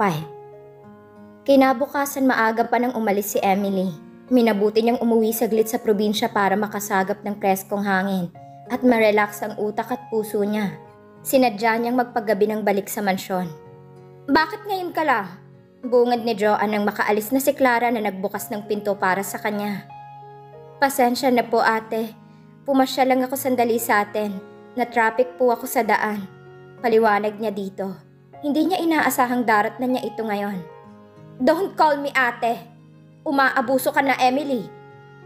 5. Kinabukasan maaga pa nang umalis si Emily. Minabuti niyang umuwi saglit sa probinsya para makasagap ng preskong hangin at ma-relax ang utak at puso niya. Sinadya niyang magpagabi ng balik sa mansyon. "Bakit ngayon ka lang?" Bungad ni Joanne nang makaalis na si Clara na nagbukas ng pinto para sa kanya. "Pasensya na po ate. Pumasya lang ako sandali sa atin. Na-traffic po ako sa daan." Paliwanag niya dito. Hindi niya inaasahang darat na niya ito ngayon. "Don't call me ate. Umaabuso ka na, Emily.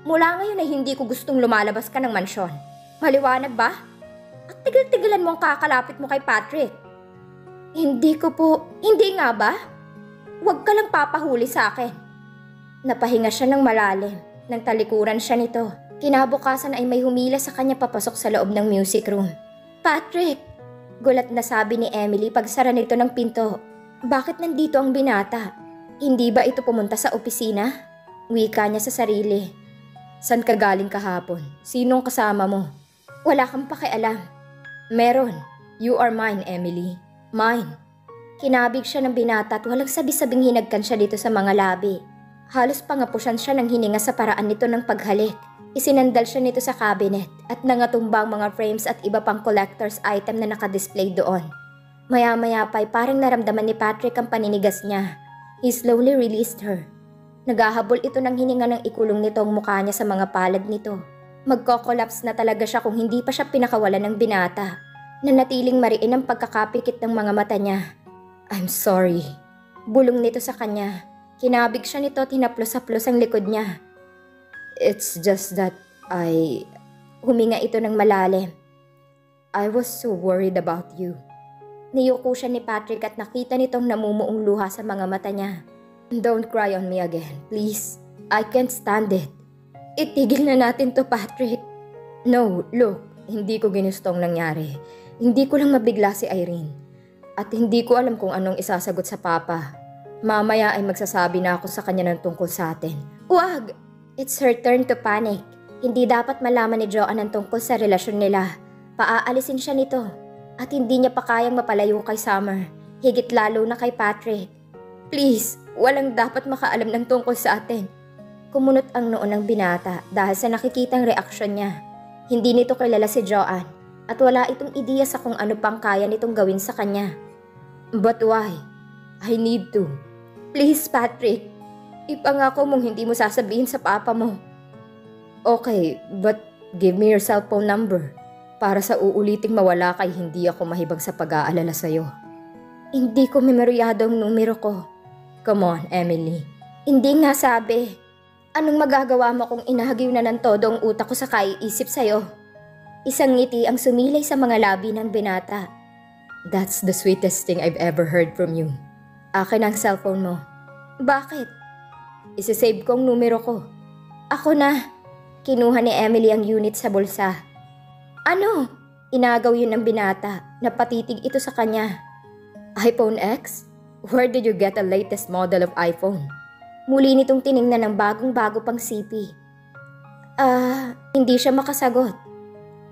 Mula ngayon ay hindi ko gustong lumalabas ka ng mansyon. Maliwanag ba? At tigil-tigilan mo ang kakalapit mo kay Patrick." "Hindi ko po. Hindi nga ba? Huwag ka lang papahuli sa akin." Napahinga siya ng malalim. Nang talikuran siya nito, kinabukasan ay may humila sa kanya papasok sa loob ng music room. "Patrick!" Gulat na sabi ni Emily pagsara nito ng pinto. "Bakit nandito ang binata? Hindi ba ito pumunta sa opisina?" Wika niya sa sarili. "San ka galing kahapon? Sinong kasama mo?" "Wala kang pakialam." "Meron. You are mine, Emily. Mine." Kinabig siya ng binata at walang sabi-sabing hinagkan siya dito sa mga labi. Halos pangapusan siya ng hininga sa paraan nito ng paghalik. Isinandal siya nito sa cabinet at nangatumbang mga frames at iba pang collector's item na nakadisplay doon. Maya-maya pa'y parang naramdaman ni Patrick ang paninigas niya. He slowly released her. Naghahabol ito ng hininga ng ikulong nito ang mukha niya sa mga palad nito. Magko-collapse na talaga siya kung hindi pa siya pinakawalan ng binata. Nanatiling mariin ang pagkakapikit ng mga mata niya. "I'm sorry." Bulong nito sa kanya. Kinabig siya nito at hinaplos-haplos ang likod niya. "It's just that Huminga ito ng malalim. "I was so worried about you." Niyuko siya ni Patrick at nakita nitong namumuong luha sa mga mata niya. "Don't cry on me again, please. I can't stand it." "Itigil na natin to, Patrick." "No, look, hindi ko ginustong nangyari. Hindi ko lang mabigla si Irene. At hindi ko alam kung anong isasagot sa papa. Mamaya ay magsasabi na ako sa kanya ng tungkol sa atin." "Wag!" It's her turn to panic. Hindi dapat malaman ni Joanne ang tungkol sa relasyon nila. Paaalisin siya nito. At hindi niya pa kayang mapalayo kay Summer. Higit lalo na kay Patrick. "Please, walang dapat makaalam ng tungkol sa atin." Kumunot ang noo ng binata dahil sa nakikitang reaksyon niya. Hindi nito kilala si Joanne at wala itong ideya sa kung ano pang kaya nitong gawin sa kanya. "But why? I need to." "Please, Patrick. Ipangako mong hindi mo sasabihin sa papa mo." "Okay, but give me your cellphone number. Para sa uuliting mawala kay hindi ako mahibag sa pag-aalala sa'yo." "Hindi ko memoryado ang numero ko." "Come on, Emily." "Hindi nga sabi. Anong magagawa mo kung inahagiw na ng todo ang utak ko sa kaiisip sa'yo?" Isang ngiti ang sumilay sa mga labi ng binata. "That's the sweetest thing I've ever heard from you." "Akin ang cellphone mo." "Bakit?" "Isisave ko ang numero ko." "Ako na." Kinuha ni Emily ang unit sa bulsa. "Ano?" Inagaw yun ng binata. Napatitig ito sa kanya. "iPhone X? Where did you get the latest model of iPhone?" Muli nitong tiningnan ng bagong-bago pang sipi. Hindi siya makasagot.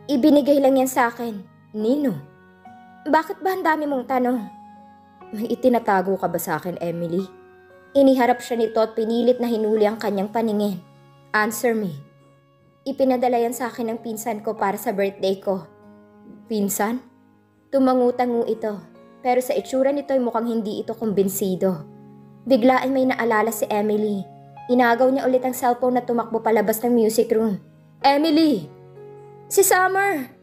"Ibinigay lang yan sa akin." "Nino?" "Bakit ba ang dami mong tanong?" "May itinatago ka ba sa akin, Emily?" Iniharap siya nito at pinilit na hinuli ang kanyang paningin. "Answer me." "Ipinadala yan sa akin ng pinsan ko para sa birthday ko." "Pinsan?" Tumangu-tangu ito, pero sa itsura nito ay mukhang hindi ito kumbinsido. Bigla ay may naalala si Emily. Inagaw niya ulit ang cellphone na tumakbo palabas ng music room. "Emily!" "Si Summer!"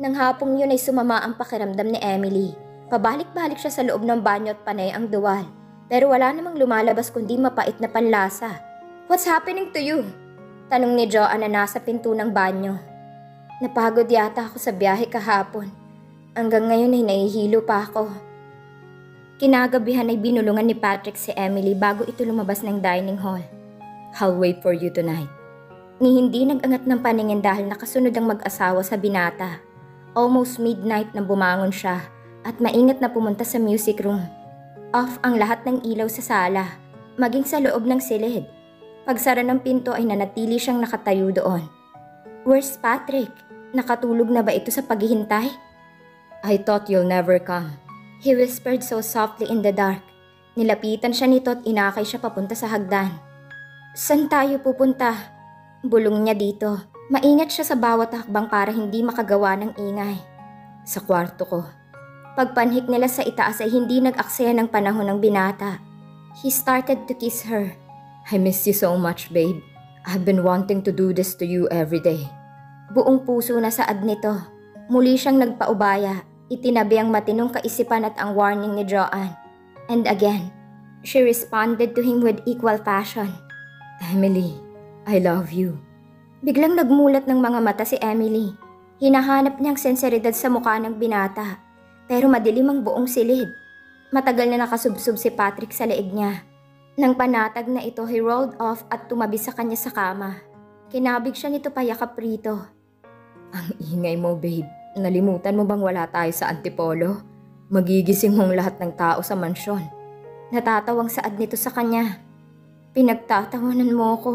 Nang hapong yun ay sumama ang pakiramdam ni Emily. Pabalik-balik siya sa loob ng banyo at panay ang duwal. Pero wala namang lumalabas kundi mapait na panlasa. "What's happening to you?" Tanong ni Joanne na nasa pinto ng banyo. "Napagod yata ako sa biyahe kahapon. Hanggang ngayon ay nahihilo pa ako." Kinagabihan ay binulungan ni Patrick si Emily bago ito lumabas ng dining hall. "I'll wait for you tonight." Ni hindi nag-angat ng paningin dahil nakasunod ang mag-asawa sa binata. Almost midnight na bumangon siya at maingat na pumunta sa music room. Off ang lahat ng ilaw sa sala, maging sa loob ng silid. Pagsara ng pinto ay nanatili siyang nakatayo doon. "Where's Patrick? Nakatulog na ba ito sa paghihintay?" "I thought you'll never come." He whispered so softly in the dark. Nilapitan siya nito at inakay siya papunta sa hagdan. "Saan tayo pupunta?" Bulong niya dito. Maingat siya sa bawat hakbang para hindi makagawa ng ingay. "Sa kwarto ko." Pagpanhik nila sa itaas ay hindi nag-aksaya ng panahon ng binata. He started to kiss her. "I miss you so much, babe. I've been wanting to do this to you every day." Buong puso na saad nito. Muli siyang nagpaubaya. Itinabi ang matinong kaisipan at ang warning ni Joanne. And again, she responded to him with equal passion. "Emily, I love you." Biglang nagmulat ng mga mata si Emily. Hinahanap niyang senseridad sa mukha ng binata, pero madilim ang buong silid. Matagal na nakasubsob si Patrick sa leeg niya. Nang panatag na ito, he rolled off at tumabi sa kanya sa kama. Kinabig siya nito payakap rito. "Ang ingay mo, babe. Nalimutan mo bang wala tayo sa Antipolo? Magigising mong lahat ng tao sa mansyon." Natatawang saad nito sa kanya. "Pinagtatawanan mo ko."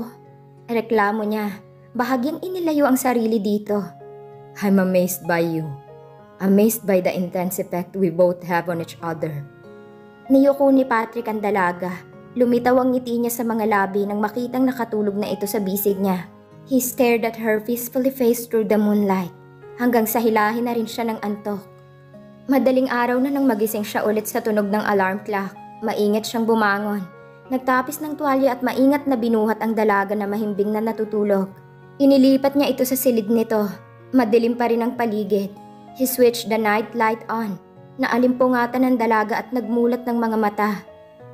Reklamo niya. Bahagyang inilayo ang sarili dito. "I'm amazed by you. Amazed by the intense effect we both have on each other." Niyuko ni Patrick ang dalaga. Lumitaw ang ngiti niya sa mga labi nang makitang nakatulog na ito sa bisig niya. He stared at her peacefully face through the moonlight. Hanggang sa hilahin na rin siya ng antok. Madaling araw na nang magising siya ulit sa tunog ng alarm clock. Maingat siyang bumangon. Nagtapis ng tuwalya at maingat na binuhat ang dalaga na mahimbing na natutulog. Inilipat niya ito sa silid nito. Madilim pa rin ang paligid. He switched the night light on. Naalimpungatan ng dalaga at nagmulat ng mga mata.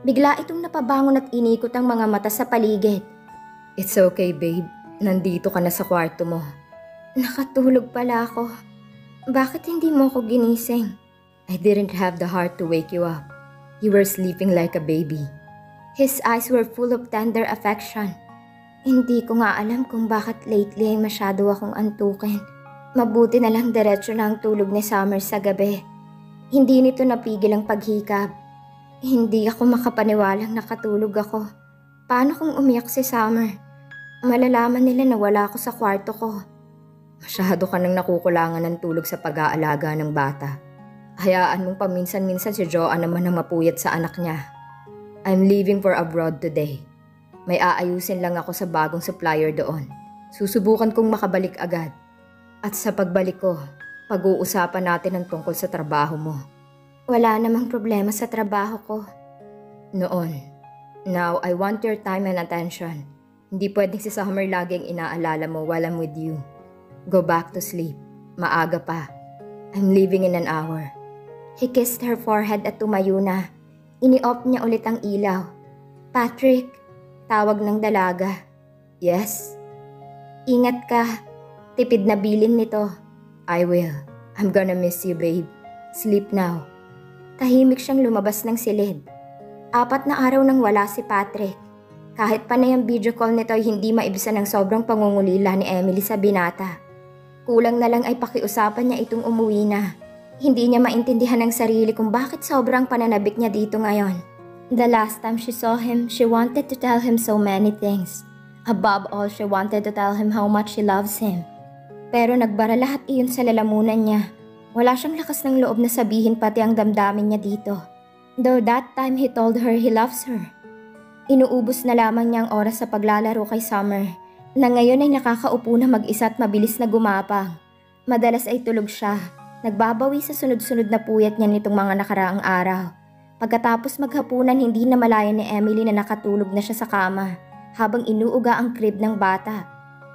Bigla itong napabangon at inikot ang mga mata sa paligid. "It's okay, babe. Nandito ka na sa kwarto mo." "Nakatulog pala ako. Bakit hindi mo ako ginising?" "I didn't have the heart to wake you up. You were sleeping like a baby." His eyes were full of tender affection. "Hindi ko nga alam kung bakit lately ay masyado akong antukin. Mabuti na lang diretso na ang tulog ni Summer sa gabi." Hindi nito napigil ang paghikab. "Hindi ako makapaniwalang nakatulog ako. Paano kung umiyak si Summer? Malalaman nila na wala ako sa kwarto ko." "Masyado ka nang nakukulangan ng tulog sa pag-aalaga ng bata. Hayaan mong paminsan-minsan si Joanne naman ang mapuyat sa anak niya. I'm leaving for abroad today. May aayusin lang ako sa bagong supplier doon. Susubukan kong makabalik agad. At sa pagbalik ko, pag-uusapan natin ang tungkol sa trabaho mo." "Wala namang problema sa trabaho ko." "Noon. Now, I want your time and attention. Hindi pwedeng si Summer laging inaalala mo while I'm with you. Go back to sleep. Maaga pa. I'm leaving in an hour." He kissed her forehead at tumayo na. Ini-off niya ulit ang ilaw. "Patrick," tawag ng dalaga. "Yes?" "Ingat ka." Tipid na bilin nito. "I will. I'm gonna miss you, babe. Sleep now." Tahimik siyang lumabas ng silid. 4 na araw nang wala si Patrick. Kahit panay ang video call nito ay hindi maibsan ng sobrang pangungulila ni Emily sa binata. Kulang na lang ay pakiusapan niya itong umuwi na. Hindi niya maintindihan ang sarili kung bakit sobrang pananabik niya dito ngayon. The last time she saw him, she wanted to tell him so many things. Above all, she wanted to tell him how much she loves him. Pero nagbara lahat iyon sa lalamunan niya. Wala siyang lakas ng loob na sabihin pati ang damdamin niya dito. Though that time he told her he loves her. Inuubos na lamang niya ang oras sa paglalaro kay Summer, na ngayon ay nakakaupo na mag-isa at mabilis na gumapang. Madalas ay tulog siya. Nagbabawi sa sunod-sunod na puyat niya nitong mga nakaraang araw. Pagkatapos maghapunan, hindi na malaya ni Emily na nakatulog na siya sa kama habang inuuga ang crib ng bata.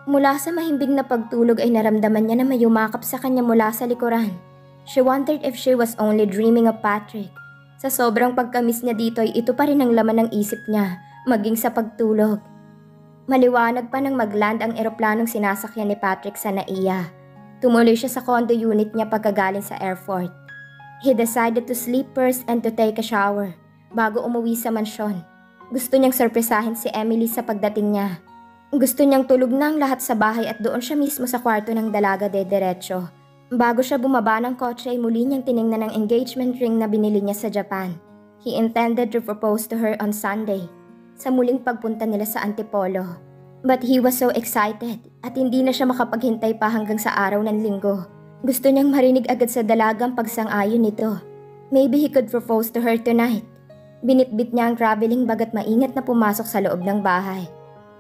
Mula sa mahimbing na pagtulog ay naramdaman niya na may yumakap sa kanya mula sa likuran. She wondered if she was only dreaming of Patrick. Sa sobrang pagkamis niya dito ay ito pa rin ang laman ng isip niya, maging sa pagtulog. Maliwanag pa nang mag-land ang eroplanong sinasakyan ni Patrick sa NAIA. Tumuloy siya sa condo unit niya pagkagaling sa airport. He decided to sleep first and to take a shower bago umuwi sa mansyon. Gusto niyang sorpresahin si Emily sa pagdating niya. Gusto niyang tulog na ang lahat sa bahay at doon siya mismo sa kwarto ng dalaga diretso. Bago siya bumaba ng kotse ay muli niyang tiningnan ang engagement ring na binili niya sa Japan. He intended to propose to her on Sunday, sa muling pagpunta nila sa Antipolo. But he was so excited at hindi na siya makapaghintay pa hanggang sa araw ng linggo. Gusto niyang marinig agad sa dalagang pagsang-ayon nito. Maybe he could propose to her tonight. Binitbit niya ang traveling bag at maingat na pumasok sa loob ng bahay.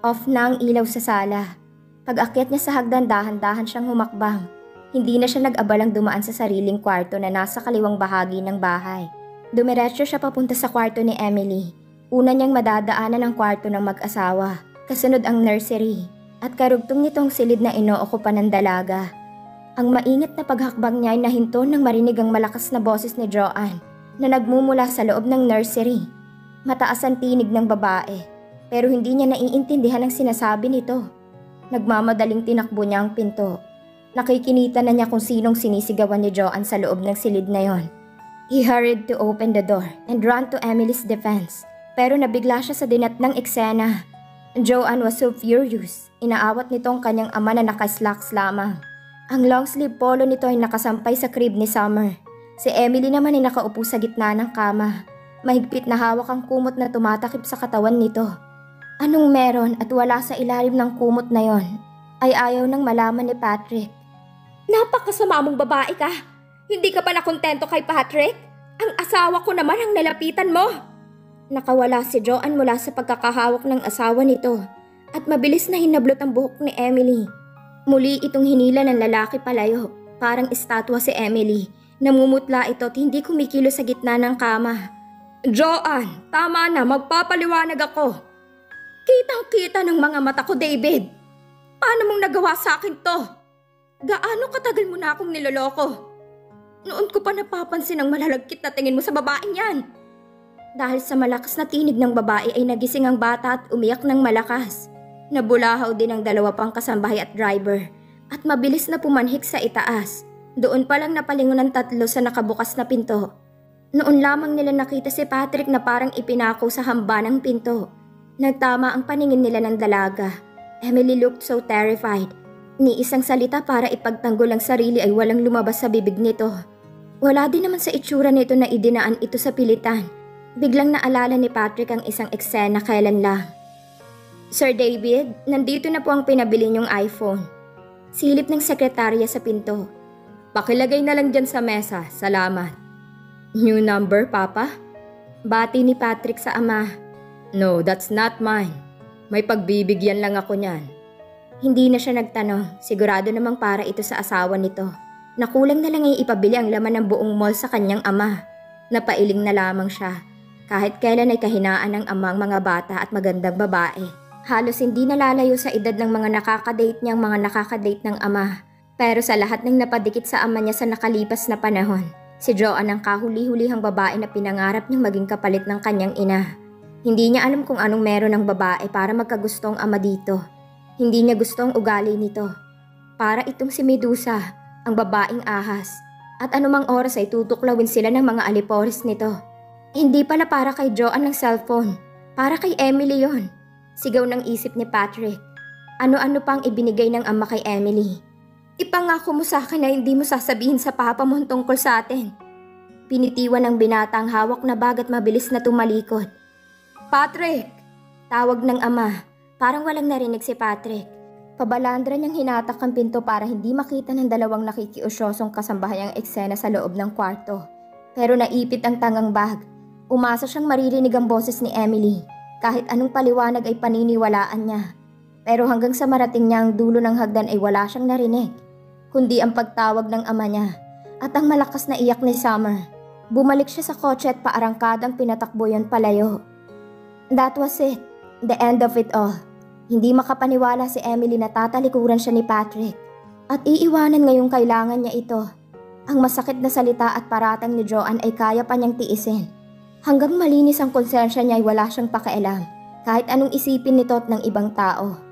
Off na ang ilaw sa sala. Pag-akyat niya sa hagdan, dahan-dahan siyang humakbang. Hindi na siya nag-abalang dumaan sa sariling kwarto na nasa kaliwang bahagi ng bahay. Dumiretso siya papunta sa kwarto ni Emily. Una niyang madadaanan ang kwarto ng mag-asawa. Kasunod ang nursery. At karugtong nitong silid na inookupan ng dalaga. Ang maingat na paghakbang niya ay nahinto nang marinig ang malakas na boses ni Joanne na nagmumula sa loob ng nursery. Mataas ang tinig ng babae, pero hindi niya naiintindihan ang sinasabi nito. Nagmamadaling tinakbo niya ang pinto. Nakikinita na niya kung sinong sinisigawan ni Joanne sa loob ng silid na yon. He hurried to open the door and ran to Emily's defense, pero nabigla siya sa dinatnang eksena. Joanne was so furious. Inaawat nito ang kanyang ama na naka-slacks lamang. Ang long sleeve polo nito ay nakasampay sa crib ni Summer. Si Emily naman ay nakaupo sa gitna ng kama. Mahigpit na hawak ang kumot na tumatakip sa katawan nito. Anong meron at wala sa ilalim ng kumot na yon ay ayaw nang malaman ni Patrick. Napakasama mong babae ka! Hindi ka ba nakontento kay Patrick? Ang asawa ko naman ang nalapitan mo! Nakawala si Joanne mula sa pagkakahawak ng asawa nito at mabilis na hinablot ang buhok ni Emily. Muli itong hinila ng lalaki palayo. Parang estatwa si Emily. Namumutla ito at hindi kumikilo sa gitna ng kama. Joanne, tama na, magpapaliwanag ako. Kitang-kita ng mga mata ko, David. Paano mong nagawa sa akin to? Gaano katagal mo na akong niloloko? Noon ko pa napapansin ang malalagkit na tingin mo sa babaeng yan. Dahil sa malakas na tinig ng babae ay nagising ang bata at umiyak ng malakas. Nabulahaw din ang dalawa pang kasambahay at driver at mabilis na pumanhik sa itaas. Doon pa lang napalingon ng tatlo sa nakabukas na pinto. Noon lamang nila nakita si Patrick na parang ipinako sa hamba ng pinto. Nagtama ang paningin nila ng dalaga. Emily looked so terrified. Ni isang salita para ipagtanggol ang sarili ay walang lumabas sa bibig nito. Wala din naman sa itsura nito na idinaan ito sa pilitan. Biglang naalala ni Patrick ang isang eksena kailan lang. Sir David, nandito na po ang pinabili niyong iPhone. Silip ng sekretarya sa pinto. Pakilagay na lang dyan sa mesa, salamat. New number, Papa? Bati ni Patrick sa ama. No, that's not mine. May pagbibigyan lang ako niyan. Hindi na siya nagtanong, sigurado namang para ito sa asawa nito. Nakulang na lang ay ipabili ang laman ng buong mall sa kanyang ama. Napailing na lamang siya. Kahit kailan ay kahinaan ng amang mga bata at magandang babae. Halos hindi nalalayo sa edad ng mga nakakadate niyang mga nakakadate ng ama. Pero sa lahat ng napadikit sa ama niya sa nakalipas na panahon, si Joanne ang kahuli-hulihang babae na pinangarap niyang maging kapalit ng kanyang ina. Hindi niya alam kung anong meron ng babae para magkagustong ama dito. Hindi niya gustong ugali nito. Para itong si Medusa, ang babaeng ahas. At anumang oras ay tutuklawin sila ng mga alipores nito. Hindi pala para kay Joanne ng cellphone. Para kay Emily yon. Sigaw ng isip ni Patrick. Ano-ano pang ibinigay ng ama kay Emily. Ipangako mo sa akin na hindi mo sasabihin sa papa mo tungkol sa atin. Pinitiwan ng binata ang hawak na bag at mabilis na tumalikod. Patrick! Tawag ng ama. Parang walang narinig si Patrick. Pabalandra niyang hinatak ang pinto para hindi makita ng dalawang nakikiusyosong kasambahay ang eksena sa loob ng kwarto. Pero naipit ang tangang bag. Umasa siyang maririnig ang boses ni Emily. Kahit anong paliwanag ay paniniwalaan niya. Pero hanggang sa marating niya ang dulo ng hagdan ay wala siyang narinig. Kundi ang pagtawag ng ama niya at ang malakas na iyak ni Summer. Bumalik siya sa kotse at paarangkadang pinatakbo yon palayo. That was it. The end of it all. Hindi makapaniwala si Emily na tatalikuran siya ni Patrick. At iiwanan ngayong kailangan niya ito. Ang masakit na salita at paratang ni Joanne ay kaya pa niyang tiisin. Hanggang malinis ang konsensya niya ay wala siyang pakialam. Kahit anong isipin nito at ng ibang tao.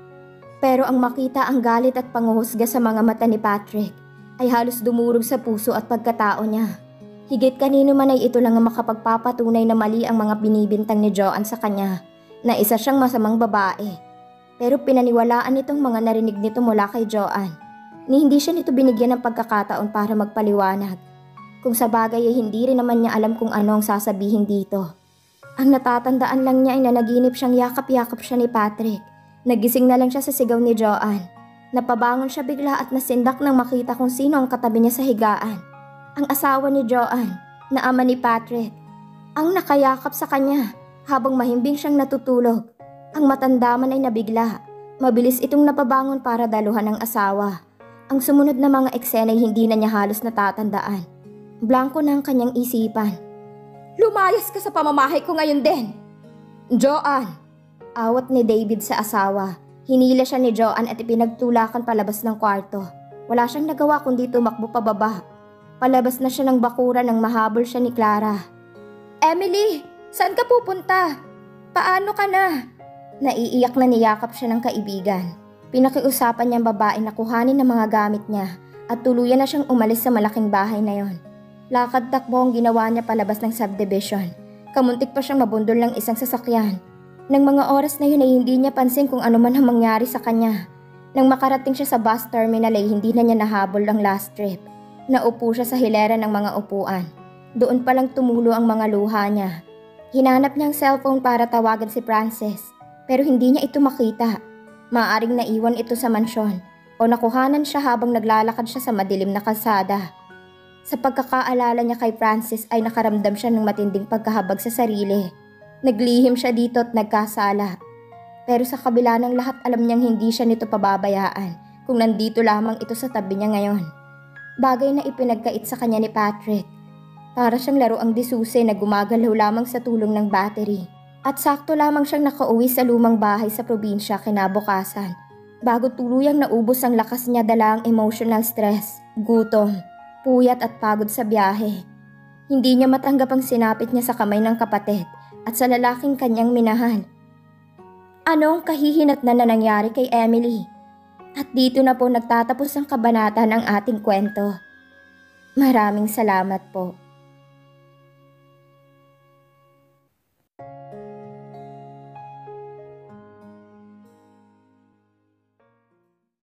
Pero ang makita ang galit at panghuhusga sa mga mata ni Patrick ay halos dumurog sa puso at pagkatao niya. Higit kanino man ay ito lang ang makapagpapatunay na mali ang mga binibintang ni Joanne sa kanya na isa siyang masamang babae. Pero pinaniwalaan nitong mga narinig nito mula kay Joanne ni hindi siya nito binigyan ng pagkakataon para magpaliwanag. Kung sa bagay ay hindi rin naman niya alam kung ano ang sasabihin dito. Ang natatandaan lang niya ay na naginip siyang yakap-yakap siya ni Patrick. Nagising na lang siya sa sigaw ni Joanne. Napabangon siya bigla at nasindak nang makita kung sino ang katabi niya sa higaan. Ang asawa ni Joanne, na ama ni Patrick. ang nakayakap sa kanya habang mahimbing siyang natutulog. Ang matanda man ay nabigla. Mabilis itong napabangon para daluhan ng asawa. Ang sumunod na mga eksena ay hindi na niya halos natatandaan. Blanko na ang kanyang isipan. Lumayas ka sa pamamahay ko ngayon din! Joanne! Awat ni David sa asawa. Hinila siya ni Joanne at ipinagtulakan palabas ng kwarto. Wala siyang nagawa kundi tumakbo pababa. Palabas na siya ng bakuran nang mahabol siya ni Clara. Emily! Saan ka pupunta? Paano ka na? Naiiyak na niyakap siya ng kaibigan. Pinakiusapan niyang babae na kuhanin ng mga gamit niya at tuluyan na siyang umalis sa malaking bahay na yon. Lakad takbo ang ginawa niya palabas ng subdivision. Kamuntik pa siyang mabundol ng isang sasakyan. Nang mga oras na yun ay hindi niya pansin kung ano man ang mangyari sa kanya. Nang makarating siya sa bus terminal ay hindi na niya nahabol ang last trip. Naupo siya sa hilera ng mga upuan. Doon palang tumulo ang mga luha niya. Hinanap niya ang cellphone para tawagan si Frances, pero hindi niya ito makita. Maaaring naiwan ito sa mansyon o nakuhanan siya habang naglalakad siya sa madilim na kalsada. Sa pagkakaalala niya kay Frances ay nakaramdam siya ng matinding pagkahabag sa sarili. Naglihim siya dito at nagkasala. Pero sa kabila ng lahat alam niyang hindi siya nito pababayaan kung nandito lamang ito sa tabi niya ngayon. Bagay na ipinagkait sa kanya ni Patrick. Para siyang laruang disuse na gumagalaw lamang sa tulong ng battery. At sakto lamang siyang nakauwi sa lumang bahay sa probinsya kinabukasan. Bago tuluyang naubos ang lakas niya dala ang emotional stress, gutom, puyat at pagod sa biyahe. Hindi niya matanggap ang sinapit niya sa kamay ng kapatid at sa lalaking kanyang minahal. Ano ang kahihinatnan na nangyari kay Emily? At dito na po nagtatapos ang kabanata ng ating kwento. Maraming salamat po.